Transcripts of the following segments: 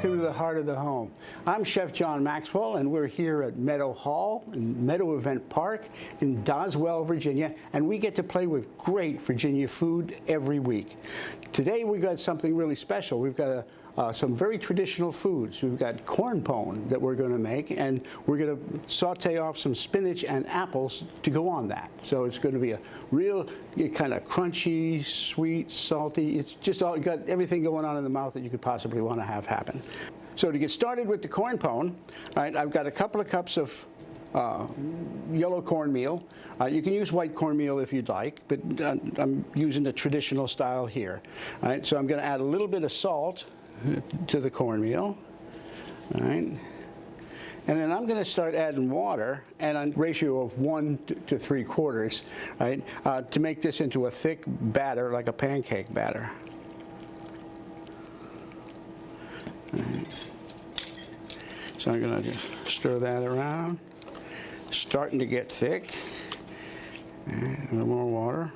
welcome to the heart of the home. I'm Chef John Maxwell, and we're here at Meadow Hall in Meadow Event Park in Doswell, Virginia, and we get to play with great Virginia food every week. Today we got something really special. We've got some very traditional foods. We've got corn pone that we're going to make, and we're going to saute off some spinach and apples to go on that. So it's going to be a real kind of crunchy, sweet, salty. It's just all got everything going on in the mouth that you could possibly want to have happen. So to get started with the corn pone, right, I've got a couple of cups of yellow cornmeal. You can use white cornmeal if you'd like, but I'm using the traditional style here. All right, so I'm going to add a little bit of salt to the cornmeal, all right? And then I'm going to start adding water, and a ratio of 1 to 3/4, right, to make this into a thick batter, like a pancake batter. All right. So I'm going to just stir that around. Starting to get thick. And a little more water.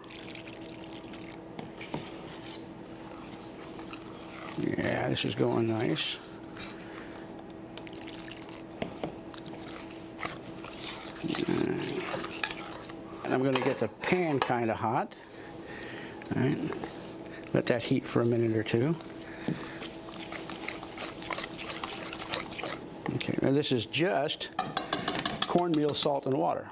Yeah, this is going nice. And I'm going to get the pan kind of hot. All right. Let that heat for a minute or two. Okay, now this is just cornmeal, salt, and water.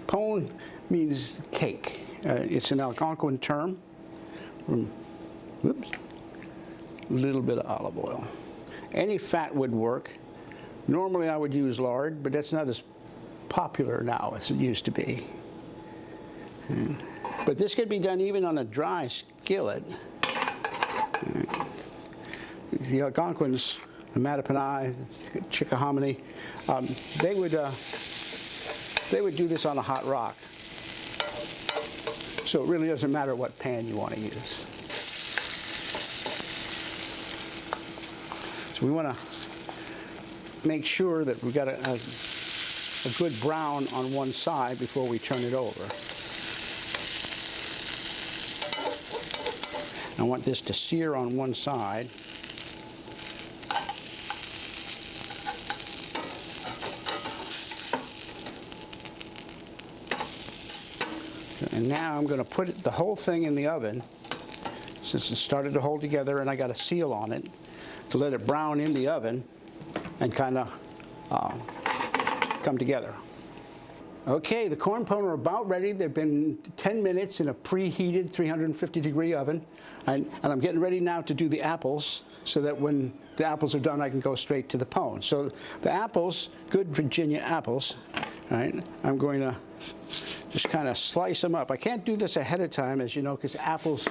Pone means cake. It's an Algonquin term. Whoops. A little bit of olive oil. Any fat would work. Normally I would use lard, but that's not as popular now as it used to be. But this could be done even on a dry skillet. The Algonquins, the Mattaponi, Chickahominy, they would do this on a hot rock. So it really doesn't matter what pan you want to use. So we want to make sure that we've got a good brown on one side before we turn it over. I want this to sear on one side. And now I'm going to put the whole thing in the oven, since it started to hold together and I got a seal on it, to let it brown in the oven and kind of come together. Okay, the corn pone are about ready. They've been 10 minutes in a preheated 350-degree oven. And I'm getting ready now to do the apples, so that when the apples are done, I can go straight to the pone. So the apples, good Virginia apples, right, I'm going to just kind of slice them up. I can't do this ahead of time, as you know, because apples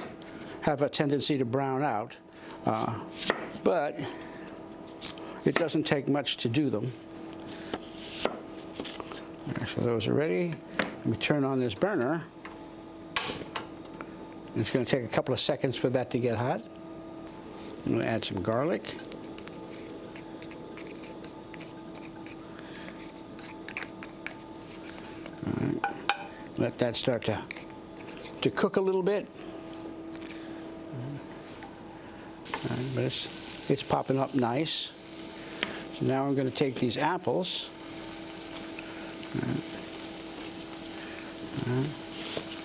have a tendency to brown out. But it doesn't take much to do them. So those are ready. Let me turn on this burner. It's going to take a couple of seconds for that to get hot. I'm going to add some garlic. All right. Let that start to cook a little bit. All right, but it's popping up nice. So now I'm going to take these apples.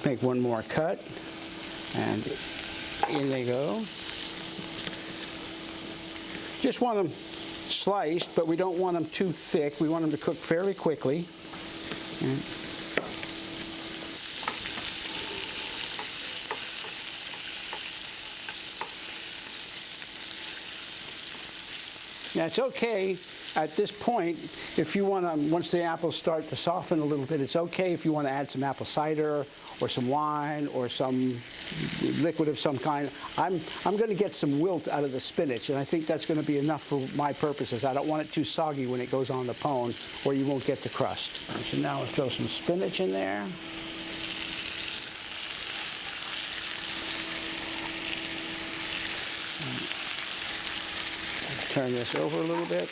Make one more cut, and in they go. Just want them sliced, but we don't want them too thick. We want them to cook fairly quickly. Now it's okay at this point, if you want to, once the apples start to soften a little bit, it's okay if you want to add some apple cider or some wine or some liquid of some kind. I'm going to get some wilt out of the spinach, and I think that's going to be enough for my purposes. I don't want it too soggy when it goes on the pone, or you won't get the crust. So now let's throw some spinach in there. Turn this over a little bit.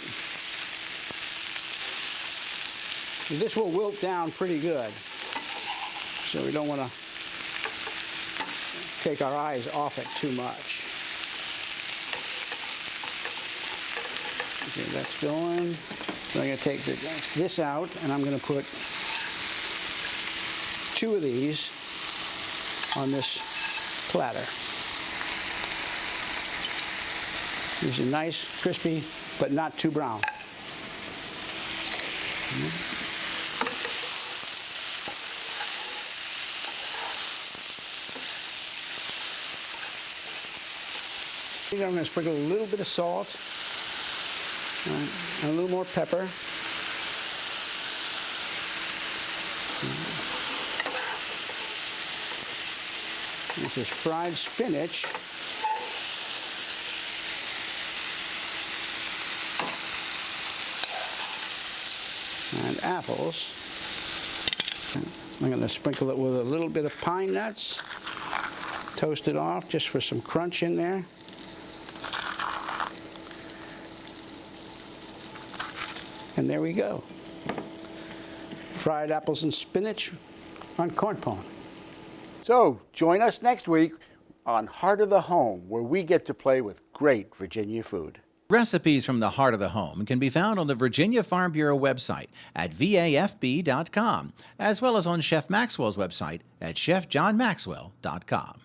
This will wilt down pretty good, so we don't want to take our eyes off it too much. Okay, that's going. So I'm going to take this out, and I'm going to put 2 of these on this platter. These are nice, crispy, but not too brown. I'm going to sprinkle a little bit of salt and a little more pepper. This is fried spinach. And apples. I'm going to sprinkle it with a little bit of pine nuts. Toast it off just for some crunch in there. And there we go. Fried apples and spinach on corn pone. So join us next week on Heart of the Home, where we get to play with great Virginia food. Recipes from the Heart of the Home can be found on the Virginia Farm Bureau website at vafb.com, as well as on Chef Maxwell's website at chefjohnmaxwell.com.